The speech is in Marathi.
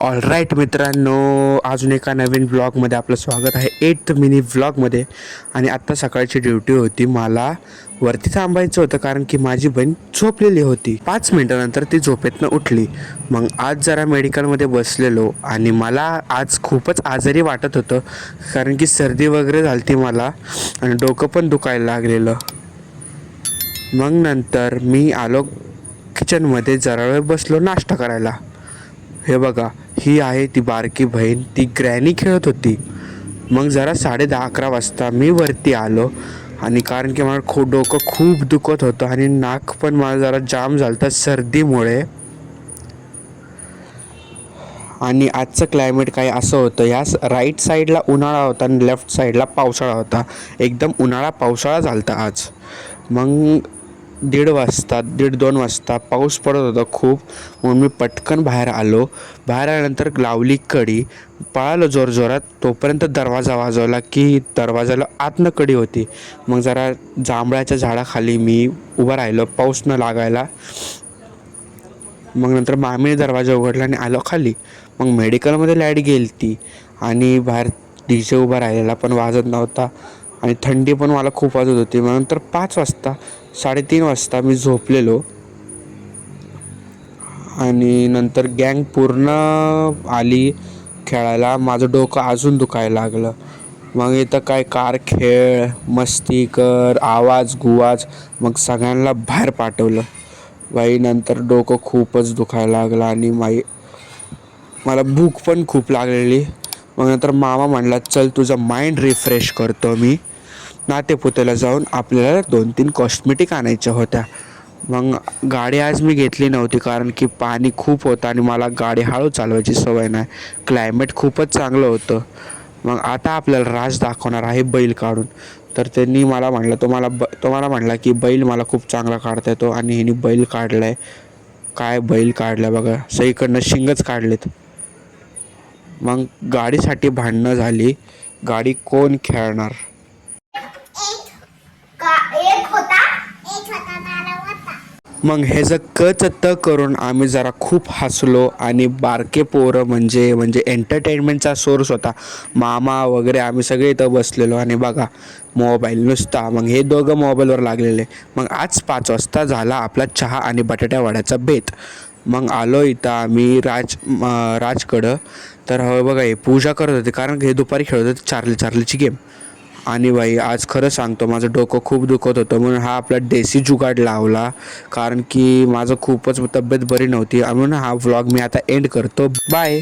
ऑलराईट मित्रांनो, अजून एका नवीन व्लॉगमध्ये आपलं स्वागत आहे. 8th mini व्लॉगमध्ये. आणि आत्ता सकाळची ड्युटी होती. मला वरती थांबायचं होतं कारण की माझी बहीण झोपलेली होती. 5 मिनटानंतर ती झोपेतनं उठली. मग आज जरा मेडिकलमध्ये बसलेलो आणि मला आज खूपच आजारी वाटत होतं कारण की सर्दी वगैरे झाली मला आणि डोकं पण दुखायला लागलेलं. मग नंतर मी आलो किचनमध्ये, जरा वेळ बसलो नाश्ता करायला. हे बघा, ही आहे ती बारकी बहीण, ती ग्रॅनी खेळत होती. मग जरा 10:30-11 वाजता मी वरती आलो आणि कारण की मला डोकं खूप दुखत होतं आणि नाक पण मला जरा जाम झालं होतं सर्दीमुळे. आणि आजचं क्लायमेट काही असं होतं, या राईट साईडला उन्हाळा होता आणि लेफ्ट साईडला पावसाळा होता. एकदम उन्हाळा पावसाळा झाला होता आज. मग 1:30 वाजता पाऊस पडत होता खूप. म्हणून मी पटकन बाहेर आलो. बाहेर आल्यानंतर लावली कडी, पळालो जोरजोरात. तोपर्यंत दरवाजा वाजवला की दरवाजाला आतनं कडी होती. मग जरा जांभळाच्या झाडाखाली मी उभं राहिलो पाऊस न लागायला. मग नंतर मामीने दरवाजा उघडला आणि आलो खाली. मग मेडिकलमध्ये लाईट गेली ती आणि बाहेर डीजे उभा राहिलेला पण वाजत नव्हता आणि थंडी पण मला खूप वाजत होती. मग नंतर 5 वाजता 3:30 वाजता मी झोपलेलो आणि नंतर गँग पूर्ण आली खेळायला. माझं डोकं अजून दुखायला लागलं. मग इथं काय कार खेळ, मस्ती कर, आवाज गुवाज, मग सगळ्यांना बाहेर पाठवलं. बाई नंतर डोकं खूपच दुखायला लागलं आणि मला भूक पण खूप लागलेली. मग नंतर मामा म्हणला, चल तुझं माइंड रिफ्रेश करतो मी. नातेपुतेला जाऊन आपल्याला 2-3 कॉस्मेटिक आणायच्या होत्या. मग गाडी आज मी घेतली नव्हती कारण की पाणी खूप होतं आणि मला गाडी हळू चालवायची सवय नाही. क्लायमेट खूपच चांगलं होतं. मग आता आपल्याला राज दाखवणार आहे बैल काढून. तर त्यांनी मला म्हणलं, तो म्हणला की बैल मला खूप चांगला काढता येतो आणि ह्यानी बैल काढला आहे. काय बैल काढला बघा, सईकडनं शिंगच काढलेत. मग गाडीसाठी भांडणं झाली. गाडी कोण खेळणार. मग ह्याचं कच करून आम्ही जरा खूप हसलो आणि बारके पोरं म्हणजे एंटरटेनमेंटचा सोर्स होता. मामा वगैरे आम्ही सगळे इथं बसलेलो आणि बघा मोबाईल नुसता. मग हे दोघं मोबाईलवर लागलेले. मग आज 5 वाजता झाला आपला चहा आणि बटाट्या वड्याचा बेत. मग आलो इथं आम्ही राजकडं. तर हो बघा, हे पूजा करत होते कारण हे दुपारी खेळत होते चार्लीची गेम. आणि बाई आज खरं सांगतो, माझं डोकं खूप दुखत होतं म्हणून हा आपला देसी जुगाड लावला कारण की माझं खूपच तब्येत बरी नव्हती. म्हणून हा व्लॉग मी आता एंड करतो. बाय.